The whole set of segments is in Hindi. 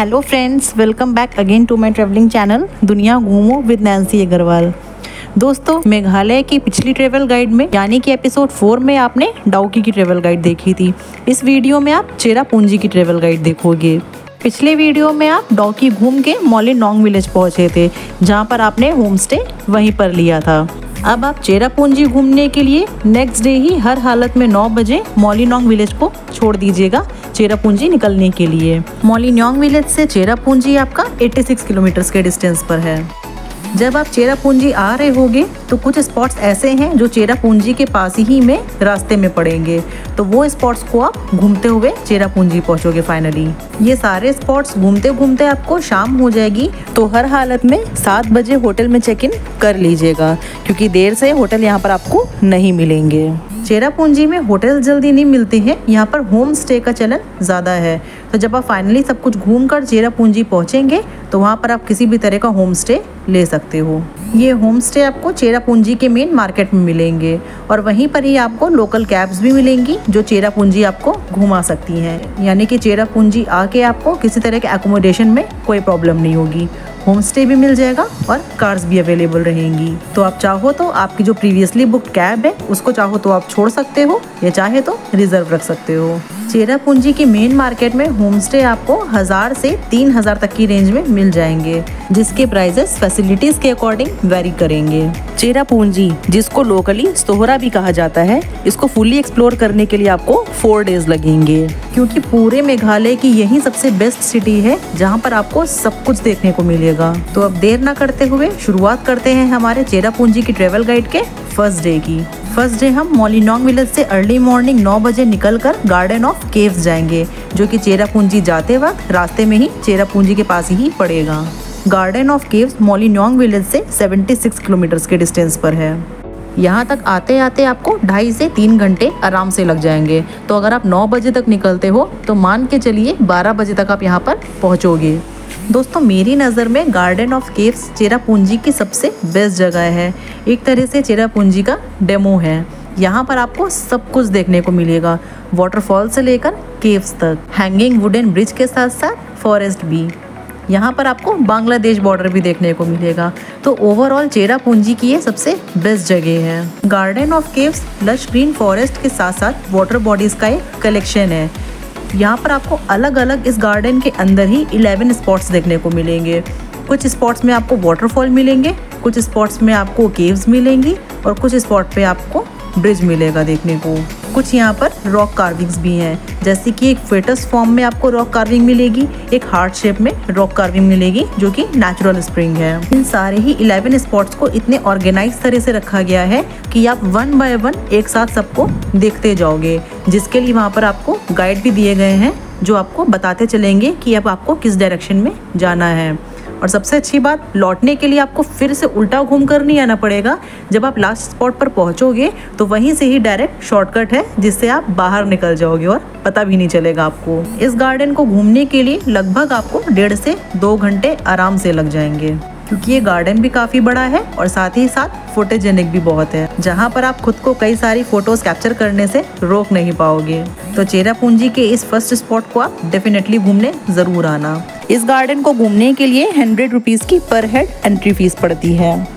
Hello friends, welcome back again to my travelling channel दुनिया घूमो विद नैन्सी अग्रवाल। दोस्तों, मेघालय की पिछली ट्रैवल गाइड में यानी कि एपिसोड 4 में आपने डाउकी की ट्रैवल गाइड देखी थी। इस वीडियो में आप चेरापूंजी की ट्रैवल गाइड देखोगे। पिछले वीडियो में आप डाउकी घूम के मोलिनोंग विलेज पहुंचे थे, जहां पर आपने होम स्टे वहीं पर लिया था। अब आप चेरापूंजी घूमने के लिए नेक्स्ट डे ही हर हालत में 9 बजे मोलिनोंग विलेज को छोड़ दीजिएगा चेरापूंजी निकलने के लिए। मोलिनोंग विलेज से चेरापूंजी आपका 86 किलोमीटर के डिस्टेंस पर है। जब आप चेरापूंजी आ रहे होगे तो कुछ स्पॉट्स ऐसे हैं जो चेरापूंजी के पास ही में रास्ते में पड़ेंगे, तो वो स्पॉट्स को आप घूमते हुए चेरापूंजी पहुंचोगे फाइनली। ये सारे स्पॉट्स घूमते घूमते आपको शाम हो जाएगी, तो हर हालत में 7 बजे होटल में चेक इन कर लीजिएगा, क्योंकि देर से होटल यहाँ पर आपको नहीं मिलेंगे। चेरापूंजी में होटल जल्दी नहीं मिलते हैं, यहाँ पर होम स्टे का चलन ज़्यादा है। तो जब आप फाइनली सब कुछ घूमकर चेरापूंजी पहुँचेंगे तो वहाँ पर आप किसी भी तरह का होम स्टे ले सकते हो। ये होम स्टे आपको चेरापूंजी के मेन मार्केट में मिलेंगे और वहीं पर ही आपको लोकल कैब्स भी मिलेंगी जो चेरापूंजी आपको घुमा सकती हैं। यानी कि चेरापूंजी आके आपको किसी तरह के एकोमोडेशन में कोई प्रॉब्लम नहीं होगी। होम स्टे भी मिल जाएगा और कार्स भी अवेलेबल रहेंगी। तो आप चाहो तो आपकी जो प्रीवियसली बुक्ड कैब है उसको चाहो तो आप छोड़ सकते हो या चाहे तो रिजर्व रख सकते हो। चेरापूंजी की मेन मार्केट में होम स्टे आपको 1000 से 3000 तक की रेंज में मिल जाएंगे, जिसके प्राइसेस फैसिलिटीज के अकॉर्डिंग वेरी करेंगे। चेरापूंजी, जिसको लोकली सोहरा भी कहा जाता है, इसको फुली एक्सप्लोर करने के लिए आपको 4 डेज लगेंगे, क्योंकि पूरे मेघालय की यही सबसे बेस्ट सिटी है जहां पर आपको सब कुछ देखने को मिलेगा। तो अब देर ना करते हुए शुरुआत करते हैं हमारे चेरापूंजी की ट्रेवल गाइड के फर्स्ट डे की। फर्स्ट डे हम मोलिनोंग विलेज से अर्ली मॉर्निंग 9 बजे निकलकर गार्डन ऑफ केव्स जाएंगे, जो कि चेरापूंजी जाते वक्त रास्ते में ही चेरापूंजी के पास ही पड़ेगा। गार्डन ऑफ केव्स मोलिनोंग विलेज से 76 किलोमीटर के डिस्टेंस पर है। यहाँ तक आते आते आपको 2.5 से 3 घंटे आराम से लग जाएंगे। तो अगर आप 9 बजे तक निकलते हो तो मान के चलिए 12 बजे तक आप यहाँ पर पहुँचोगे। दोस्तों, मेरी नज़र में गार्डन ऑफ केव्स चेरापूंजी की सबसे बेस्ट जगह है। एक तरह से चेरापूंजी का डेमो है। यहाँ पर आपको सब कुछ देखने को मिलेगा, वाटरफॉल से लेकर केव्स तक, हैंगिंग वुडन ब्रिज के साथ साथ फॉरेस्ट भी। यहाँ पर आपको बांग्लादेश बॉर्डर भी देखने को मिलेगा। तो ओवरऑल चेरापूंजी की ये सबसे बेस्ट जगह है। Garden of caves lush green forest के साथ साथ वाटर बॉडीज का एक कलेक्शन है। यहाँ पर आपको अलग अलग इस गार्डन के अंदर ही 11 स्पॉट्स देखने को मिलेंगे। कुछ स्पॉट्स में आपको वाटरफॉल मिलेंगे, कुछ स्पॉट्स में आपको केव्स मिलेंगी और कुछ स्पॉट पे आपको ब्रिज मिलेगा देखने को। कुछ यहाँ पर रॉक कार्विंग्स भी हैं, जैसे कि एक फेटस फॉर्म में आपको रॉक कार्विंग मिलेगी, एक हार्ट शेप में रॉक कार्विंग मिलेगी जो कि नेचुरल स्प्रिंग है। इन सारे ही 11 स्पॉट्स को इतने ऑर्गेनाइज तरह से रखा गया है कि आप 1 बाय 1 एक साथ सबको देखते जाओगे, जिसके लिए वहाँ पर आपको गाइड भी दिए गए हैं जो आपको बताते चलेंगे कि अब आपको किस डायरेक्शन में जाना है। और सबसे अच्छी बात, लौटने के लिए आपको फिर से उल्टा घूम कर नहीं आना पड़ेगा। जब आप लास्ट स्पॉट पर पहुंचोगे तो वहीं से ही डायरेक्ट शॉर्टकट है, जिससे आप बाहर निकल जाओगे और पता भी नहीं चलेगा आपको। इस गार्डन को घूमने के लिए लगभग आपको 1.5 से 2 घंटे आराम से लग जाएंगे, क्योंकि ये गार्डन भी काफ़ी बड़ा है और साथ ही साथ फोटोजेनिक भी बहुत है, जहाँ पर आप खुद को कई सारी फोटोज कैप्चर करने से रोक नहीं पाओगे। तो चेरापूंजी के इस फर्स्ट स्पॉट को आप डेफिनेटली घूमने ज़रूर आना। इस गार्डन को घूमने के लिए 100 रुपीज़ की पर हेड एंट्री फीस पड़ती है।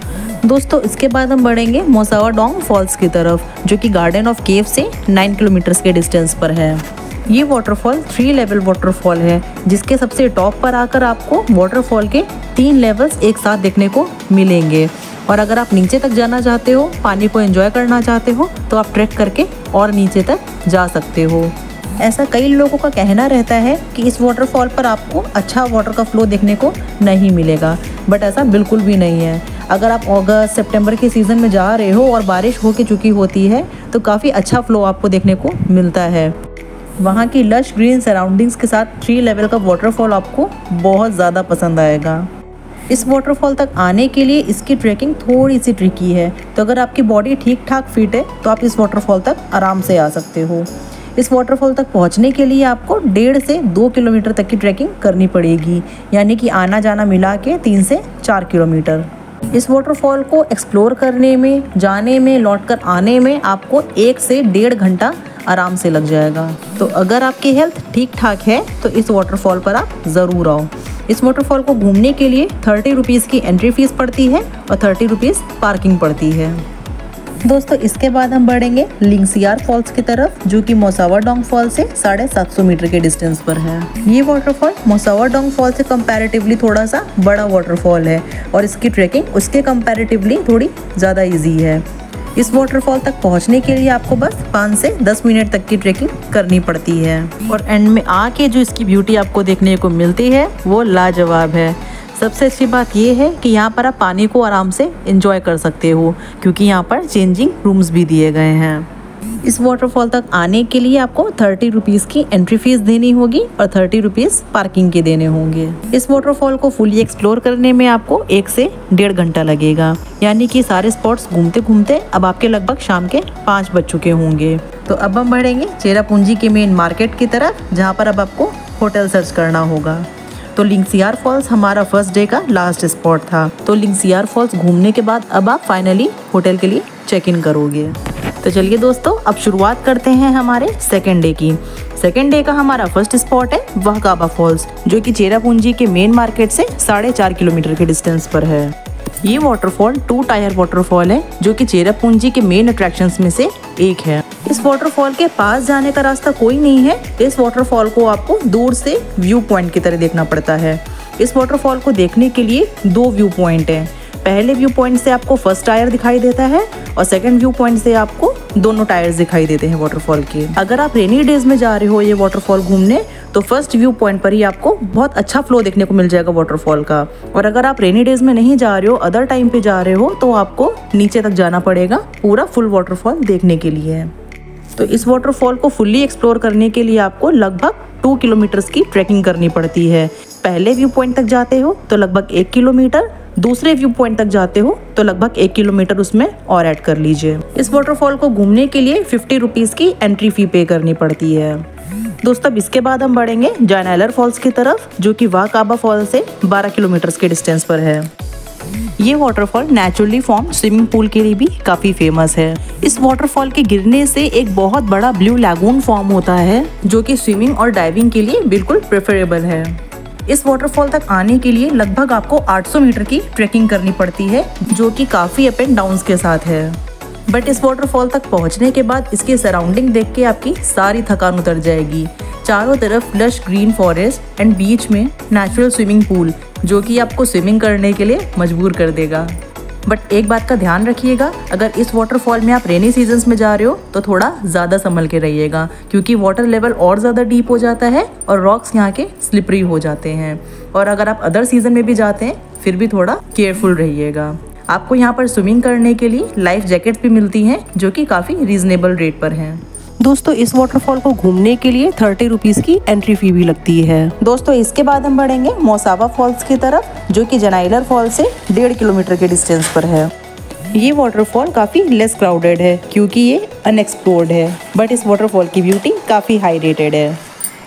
दोस्तों, इसके बाद हम बढ़ेंगे मोसावाडोंग फॉल्स की तरफ, जो कि गार्डन ऑफ केव से 9 किलोमीटर के डिस्टेंस पर है। ये वाटरफॉल 3 लेवल वाटरफॉल है, जिसके सबसे टॉप पर आकर आपको वाटरफॉल के 3 लेवल्स एक साथ देखने को मिलेंगे। और अगर आप नीचे तक जाना चाहते हो, पानी को एंजॉय करना चाहते हो, तो आप ट्रैक करके और नीचे तक जा सकते हो। ऐसा कई लोगों का कहना रहता है कि इस वाटरफॉल पर आपको अच्छा वाटर का फ्लो देखने को नहीं मिलेगा, बट ऐसा बिल्कुल भी नहीं है। अगर आप अगस्त सितंबर के सीज़न में जा रहे हो और बारिश हो के चुकी होती है तो काफ़ी अच्छा फ्लो आपको देखने को मिलता है। वहाँ की लश ग्रीन सराउंडिंग्स के साथ 3 लेवल का वाटरफॉल आपको बहुत ज़्यादा पसंद आएगा। इस वाटरफॉल तक आने के लिए इसकी ट्रैकिंग थोड़ी सी ट्रिकी है, तो अगर आपकी बॉडी ठीक ठाक फिट है तो आप इस वाटरफॉल तक आराम से आ सकते हो। इस वाटरफॉल तक पहुंचने के लिए आपको 1.5 से 2 किलोमीटर तक की ट्रैकिंग करनी पड़ेगी, यानी कि आना जाना मिला के 3 से 4 किलोमीटर। इस वाटरफॉल को एक्सप्लोर करने में, जाने में, लौटकर आने में आपको 1 से 1.5 घंटा आराम से लग जाएगा। तो अगर आपकी हेल्थ ठीक ठाक है तो इस वाटरफॉल पर आप ज़रूर आओ। इस वाटरफॉल को घूमने के लिए 30 रुपीज़ की एंट्री फीस पड़ती है और 30 रुपीज़ पार्किंग पड़ती है। दोस्तों इसके बाद हम बढ़ेंगे लिंगसियार फॉल्स की तरफ, जो कि मोसावा डोंग फॉल से 750 मीटर के डिस्टेंस पर है। ये वाटरफॉल मोसावा डोंग फॉल से कंपैरेटिवली थोड़ा सा बड़ा वाटरफॉल है और इसकी ट्रैकिंग उसके कंपैरेटिवली थोड़ी ज़्यादा इजी है। इस वाटरफॉल तक पहुंचने के लिए आपको बस 5 से 10 मिनट तक की ट्रैकिंग करनी पड़ती है और एंड में आके जो इसकी ब्यूटी आपको देखने को मिलती है वो लाजवाब है। सबसे अच्छी बात ये है कि यहाँ पर आप पानी को आराम से एंजॉय कर सकते हो, क्योंकि यहाँ पर चेंजिंग रूम्स भी दिए गए हैं। इस वाटरफॉल तक आने के लिए आपको 30 रुपीज़ की एंट्री फीस देनी होगी और 30 रुपीज़ पार्किंग के देने होंगे। इस वाटरफॉल को फुली एक्सप्लोर करने में आपको 1 से 1.5 घंटा लगेगा, यानी कि सारे स्पॉट्स घूमते घूमते अब आपके लगभग शाम के 5 बज चुके होंगे। तो अब हम बढ़ेंगे चेरापूंजी के मेन मार्केट की तरफ, जहाँ पर अब आपको होटल सर्च करना होगा। तो लिंगसियार फॉल्स हमारा फर्स्ट डे का लास्ट स्पॉट था। तो लिंगसियार फॉल्स घूमने के बाद अब आप फाइनली होटल के लिए चेक इन करोगे। तो चलिए दोस्तों अब शुरुआत करते हैं हमारे सेकेंड डे की। सेकेंड डे का हमारा फर्स्ट स्पॉट है वहकाबा फॉल्स, जो कि चेरापूंजी के मेन मार्केट से 4.5 किलोमीटर के डिस्टेंस पर है। ये वाटरफॉल 2 टायर वाटरफॉल है, जो कि चेरापूंजी के मेन अट्रैक्शंस में से एक है। इस वाटरफॉल के पास जाने का रास्ता कोई नहीं है। इस वाटरफॉल को आपको दूर से व्यू पॉइंट की तरह देखना पड़ता है। इस वाटरफॉल को देखने के लिए 2 व्यू पॉइंट हैं। पहले व्यू पॉइंट से आपको फर्स्ट टायर दिखाई देता है और सेकंड व्यू पॉइंट से आपको दोनों टायर्स दिखाई देते हैं वाटरफॉल के। अगर आप रेनी डेज में जा रहे हो ये वाटरफॉल घूमने, तो फर्स्ट व्यू पॉइंट पर ही आपको बहुत अच्छा फ्लो देखने को मिल जाएगा वाटरफॉल का। और अगर आप रेनी डेज में नहीं जा रहे हो, अदर टाइम पे जा रहे हो, तो आपको नीचे तक जाना पड़ेगा पूरा फुल वाटरफॉल देखने के लिए। तो इस वाटरफॉल को फुल्ली एक्सप्लोर करने के लिए आपको लगभग 2 किलोमीटर्स की ट्रैकिंग करनी पड़ती है। पहले व्यू पॉइंट तक जाते हो तो लगभग 1 किलोमीटर, दूसरे व्यू पॉइंट तक जाते हो तो लगभग 1 किलोमीटर उसमें और ऐड कर लीजिए। इस वाटरफॉल को घूमने के लिए 50 रुपीज़ की एंट्री फी पे करनी पड़ती है। दोस्तों अब इसके बाद हम बढ़ेंगे जयनाइलर फॉल्स की तरफ, जो कि वहकाबा फॉल से 12 किलोमीटर के डिस्टेंस पर है। ये waterfall naturally form swimming pool के लिए भी काफी फेमस है। इस वाटरफॉल के गिरने से एक बहुत बड़ा ब्लू लैगून फॉर्म होता है, जो कि स्विमिंग और डाइविंग के लिए बिल्कुल प्रेफरेबल है। इस वाटरफॉल तक आने के लिए लगभग आपको 800 मीटर की ट्रैकिंग करनी पड़ती है, जो कि काफी अप एंड डाउन्स के साथ है। बट इस वाटरफॉल तक पहुंचने के बाद इसकी सराउंडिंग देख के आपकी सारी थकान उतर जाएगी। चारों तरफ लश ग्रीन फॉरेस्ट एंड बीच में नेचुरल स्विमिंग पूल, जो कि आपको स्विमिंग करने के लिए मजबूर कर देगा। बट एक बात का ध्यान रखिएगा, अगर इस वाटरफॉल में आप रेनी सीजन्स में जा रहे हो तो थोड़ा ज़्यादा संभल के रहिएगा, क्योंकि वाटर लेवल और ज़्यादा डीप हो जाता है और रॉक्स यहाँ के स्लिपरी हो जाते हैं। और अगर आप अदर सीजन में भी जाते हैं फिर भी थोड़ा केयरफुल रहिएगा। आपको यहाँ पर स्विमिंग करने के लिए लाइफ जैकेट्स भी मिलती हैं, जो कि काफ़ी रीजनेबल रेट पर हैं। दोस्तों इस वाटरफॉल को घूमने के लिए 30 रुपीज़ की एंट्री फी भी लगती है। दोस्तों इसके बाद हम बढ़ेंगे मोसावा फॉल्स की तरफ, जो कि जयनाइलर फॉल से 1.5 किलोमीटर के डिस्टेंस पर है। ये वाटरफॉल काफ़ी लेस क्राउडेड है, क्योंकि ये अनएक्सप्लोर्ड है, बट इस वाटरफॉल की ब्यूटी काफ़ी हाई रेटेड है।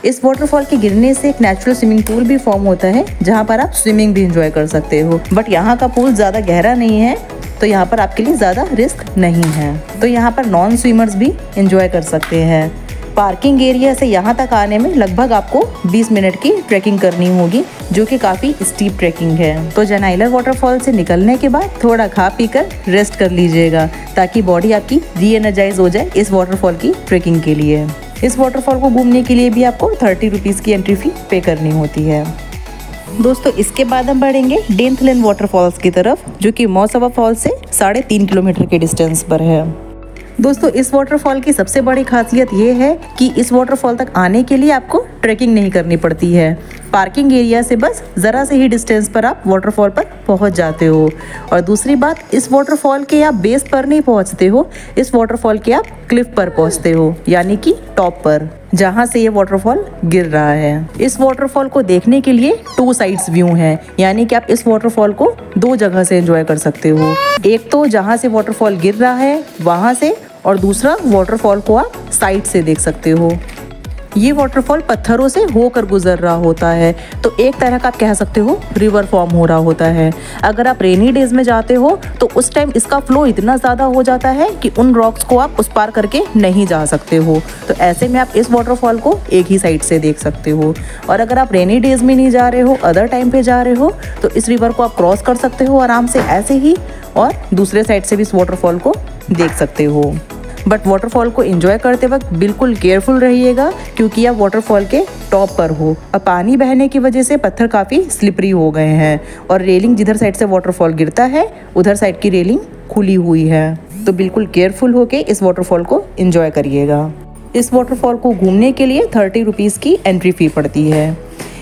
इस वाटरफॉल के गिरने से एक नेचुरल स्विमिंग पूल भी फॉर्म होता है, जहाँ पर आप स्विमिंग भी इंजॉय कर सकते हो। बट यहाँ का पूल ज़्यादा गहरा नहीं है, तो यहाँ पर आपके लिए ज़्यादा रिस्क नहीं है। तो यहाँ पर नॉन स्विमर्स भी इंजॉय कर सकते हैं। पार्किंग एरिया से यहाँ तक आने में लगभग आपको 20 मिनट की ट्रैकिंग करनी होगी, जो कि काफ़ी स्टीप ट्रैकिंग है। तो जयनाइलर वाटरफॉल से निकलने के बाद थोड़ा खा पी कर रेस्ट कर लीजिएगा, ताकि बॉडी आपकी री एनर्जाइज हो जाए इस वाटरफॉल की ट्रैकिंग के लिए। इस वाटरफॉल को घूमने के लिए भी आपको 30 रुपीज़ की एंट्री फी पे करनी होती है। दोस्तों इसके बाद हम बढ़ेंगे डेंथलेन वाटरफॉल्स की तरफ, जो कि मोसावा फॉल से 3.5 किलोमीटर के डिस्टेंस पर है। दोस्तों इस वाटरफॉल की सबसे बड़ी खासियत ये है कि इस वाटरफॉल तक आने के लिए आपको ट्रैकिंग नहीं करनी पड़ती है। पार्किंग एरिया से बस ज़रा से ही डिस्टेंस पर आप वाटरफॉल पर पहुंच जाते हो। और दूसरी बात, इस वाटरफॉल के आप बेस पर नहीं पहुंचते हो, इस वाटरफॉल के आप क्लिफ पर पहुंचते हो, यानी कि टॉप पर, जहां से ये वाटरफॉल गिर रहा है। इस वाटरफॉल को देखने के लिए 2 साइड्स व्यू हैं, यानी कि आप इस वाटरफॉल को 2 जगह से एंजॉय कर सकते हो। एक तो जहां से वाटरफॉल गिर रहा है वहां से, और दूसरा वाटरफॉल को आप साइड से देख सकते हो। ये वाटरफॉल पत्थरों से होकर गुजर रहा होता है, तो एक तरह का आप कह सकते हो रिवर फॉर्म हो रहा होता है। अगर आप रेनी डेज में जाते हो तो उस टाइम इसका फ्लो इतना ज़्यादा हो जाता है कि उन रॉक्स को आप उस पार करके नहीं जा सकते हो। तो ऐसे में आप इस वाटरफॉल को एक ही साइड से देख सकते हो। और अगर आप रेनी डेज में नहीं जा रहे हो, अदर टाइम पे जा रहे हो, तो इस रिवर को आप क्रॉस कर सकते हो आराम से ऐसे ही, और दूसरे साइड से भी इस वाटरफॉल को देख सकते हो। बट वाटरफॉल को एंजॉय करते वक्त बिल्कुल केयरफुल रहिएगा, क्योंकि आप वाटरफॉल के टॉप पर हो। अब पानी बहने की वजह से पत्थर काफ़ी स्लिपरी हो गए हैं, और रेलिंग जिधर साइड से वाटरफॉल गिरता है उधर साइड की रेलिंग खुली हुई है। तो बिल्कुल केयरफुल होके इस वाटरफॉल को एंजॉय करिएगा। इस वाटरफॉल को घूमने के लिए 30 रुपीज़ की एंट्री फ़ी पड़ती है।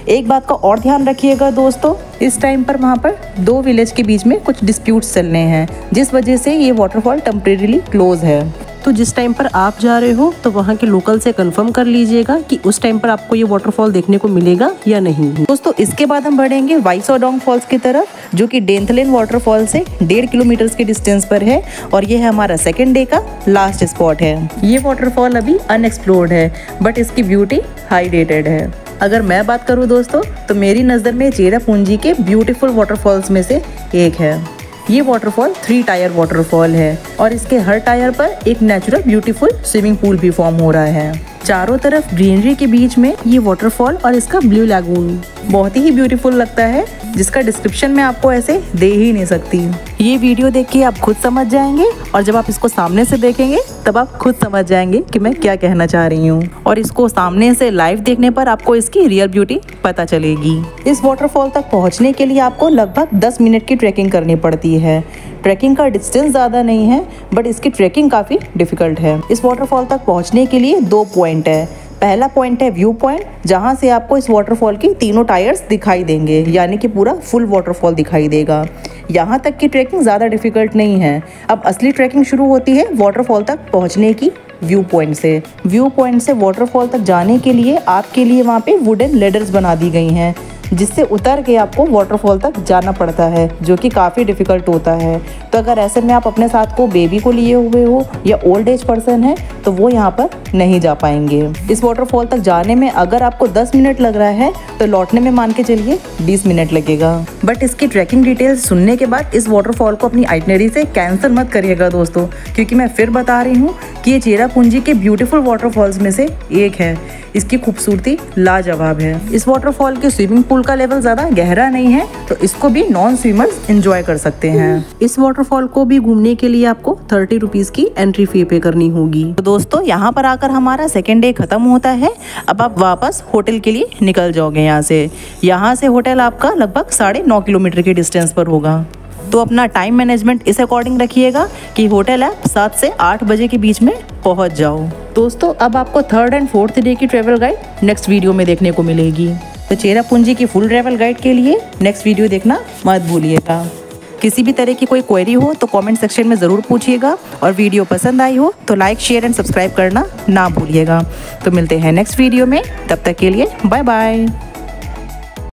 एक बात का और ध्यान रखिएगा दोस्तों, इस टाइम पर वहाँ पर 2 विलेज के बीच में कुछ डिस्प्यूट्स चल रहे हैं, जिस वजह से ये वाटरफॉल टेम्परेरीली क्लोज है। तो जिस टाइम पर आप जा रहे हो तो वहाँ के लोकल से कंफर्म कर लीजिएगा कि उस टाइम पर आपको ये वाटरफॉल देखने को मिलेगा या नहीं। दोस्तों इसके बाद हम बढ़ेंगे वाईसोडोंग फॉल्स की तरफ, जो कि डेंथलेन वाटरफॉल से 1.5 किलोमीटर के डिस्टेंस पर है, और ये है हमारा सेकेंड डे का लास्ट स्पॉट है। ये वाटरफॉल अभी अनएक्सप्लोर्ड है, बट इसकी ब्यूटी हाई रेटेड है। अगर मैं बात करूँ दोस्तों, तो मेरी नज़र में चेरापूंजी के ब्यूटीफुल वाटरफॉल्स में से एक है। ये वाटरफॉल 3 टायर वाटरफॉल है, और इसके हर टायर पर एक नेचुरल ब्यूटीफुल स्विमिंग पूल भी फॉर्म हो रहा है। चारों तरफ ग्रीनरी के बीच में ये वाटरफॉल और इसका ब्लू लैगून बहुत ही ब्यूटीफुल लगता है, जिसका डिस्क्रिप्शन मैं आपको ऐसे दे ही नहीं सकती। ये वीडियो देख के आप खुद समझ जाएंगे, और जब आप इसको सामने से देखेंगे तब आप खुद समझ जाएंगे कि मैं क्या कहना चाह रही हूँ, और इसको सामने से लाइव देखने पर आपको इसकी रियल ब्यूटी पता चलेगी। इस वाटरफॉल तक पहुँचने के लिए आपको लगभग 10 मिनट की ट्रैकिंग करनी पड़ती है। ट्रैकिंग का डिस्टेंस ज़्यादा नहीं है, बट इसकी ट्रैकिंग काफ़ी डिफिकल्ट है। इस वाटरफॉल तक पहुँचने के लिए 2 पॉइंट है। पहला पॉइंट है व्यू पॉइंट, जहाँ से आपको इस वाटरफॉल की तीनों टायर्स दिखाई देंगे, यानी कि पूरा फुल वाटरफॉल दिखाई देगा। यहाँ तक की ट्रैकिंग ज़्यादा डिफिकल्ट नहीं है। अब असली ट्रैकिंग शुरू होती है वाटरफॉल तक पहुँचने की व्यू पॉइंट से। व्यू पॉइंट से वाटरफॉल तक जाने के लिए आपके लिए वहाँ पे वुडन लेडर्स बना दी गई हैं, जिससे उतर के आपको वाटरफॉल तक जाना पड़ता है, जो कि काफ़ी डिफ़िकल्ट होता है। तो अगर ऐसे में आप अपने साथ को बेबी को लिए हुए हो या ओल्ड एज पर्सन है, तो वो यहाँ पर नहीं जा पाएंगे। इस वाटरफॉल तक जाने में अगर आपको 10 मिनट लग रहा है, तो लौटने में मान के चलिए 20 मिनट लगेगा। बट इसकी ट्रैकिंग डिटेल्स सुनने के बाद इस वाटरफॉल को अपनी आइटनरी से कैंसिल मत करिएगा दोस्तों, क्योंकि मैं फिर बता रही हूँ कि ये चेरापूंजी के ब्यूटीफुल वाटरफॉल्स में से एक है। इसकी खूबसूरती लाजवाब है। इस वाटरफॉल के स्विमिंग पूल का लेवल ज़्यादा गहरा नहीं है, तो इसको भी नॉन स्विमर्स एंजॉय कर सकते हैं। इस वाटरफॉल को भी घूमने के लिए आपको 30 रुपीज़ की एंट्री फी पे करनी होगी। तो दोस्तों यहाँ पर आकर हमारा सेकेंड डे खत्म होता है। अब आप वापस होटल के लिए निकल जाओगे यहाँ से होटल आपका लगभग 9.5 किलोमीटर के डिस्टेंस पर होगा। तो अपना टाइम मैनेजमेंट इस अकॉर्डिंग रखिएगा कि होटल आप 7 से 8 बजे के बीच में पहुंच जाओ। दोस्तों अब आपको 3rd एंड 4th डे की ट्रैवल गाइड नेक्स्ट वीडियो में देखने को मिलेगी। तो चेरापूंजी की फुल ट्रैवल गाइड के लिए नेक्स्ट वीडियो देखना मत भूलिएगा। किसी भी तरह की कोई क्वेरी हो तो कमेंट सेक्शन में ज़रूर पूछिएगा, और वीडियो पसंद आई हो तो लाइक शेयर एंड सब्सक्राइब करना ना भूलिएगा। तो मिलते हैं नेक्स्ट वीडियो में, तब तक के लिए बाय बाय।